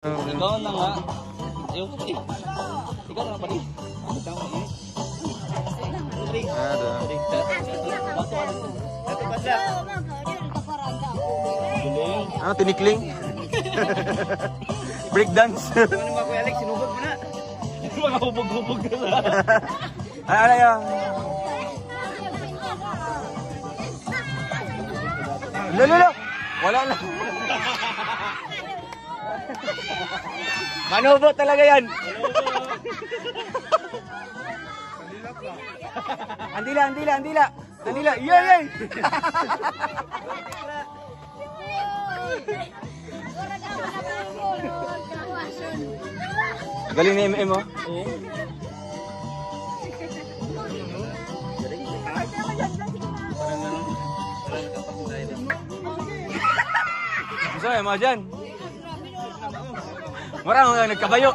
Ikaw na nga. Ayaw ko eh. Ikaw na nga pa rin. Ano, tinikling? Breakdance. Ano ba Kuya Alex? Sinubog mo na. Mga hubog-hubog na sa... Ano yan? Lalo! Wala na. Manubo talaga yan. Andila, andila, andila. Andila, yay, yay. Galing ni MM mo? Oo. Gusto mo mga dyan? Marami nga nagkabayo.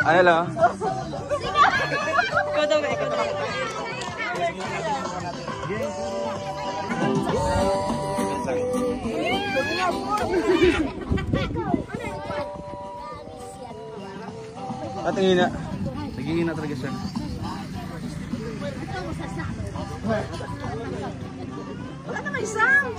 Ano lang? Ikaw daw ba? Ikaw daw. Patingin na. Nagingin na talaga siya. Wala na may sound!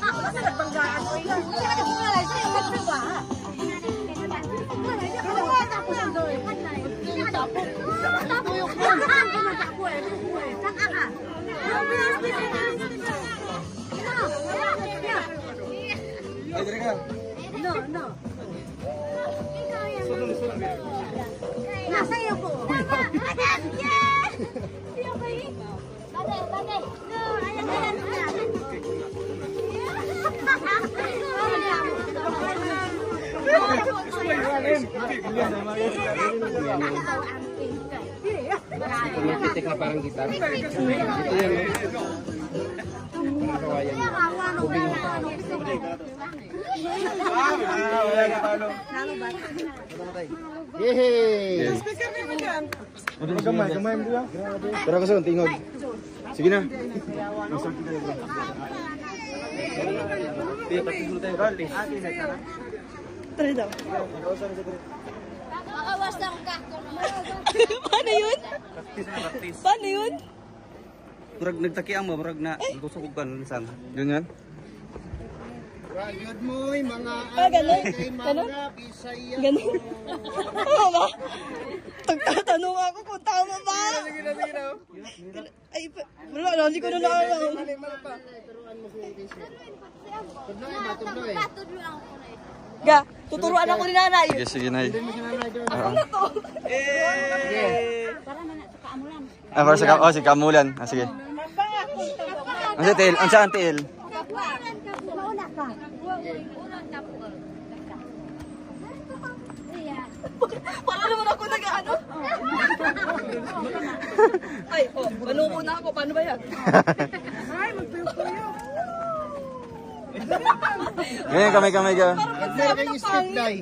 Basta nagbanggaan ko yun. Kaya nagpungalay sa'yo, nagpunga. Tapos ang doon. Tapos yung phone. Tapos eh. Saka ka. Ay, dali ka. No, no. Nasa iyo po. Madam, yes! Bagay, bagay. No, ayan na yan. Tumipitik na parang gitar. Ito yan, no? Parang kawayan. Yehey! Gamay, gamay mo dito. Tara ka sa tingog. Sige na. Tara daw. Makawas lang ka. Paano yun? Paano yun? Murag nagtakiang mo, murag na gusok ko kan san. Ganyan. Ragod mo'y mga Ganun? ay Ganun? mga Bisaya. Ganun? Tama ba? Tagtatanong ako kung tama ba? Ay, wala na, hindi ko na naalam. Tudloy. Ga, tuturuan ako ni nanay. Sige, sige na. Ano to? Ah, para sa si Kamulan. Ah, sige. Ang sa tail, ang saan tail? Mauna ka. Paano naman ako nag-ano? Ay, oh, manuko na ako. Paano ba yan? Ay, magpuyo-puyo. Ganyan, kamay-kamay ka. Nagmay kayo step die.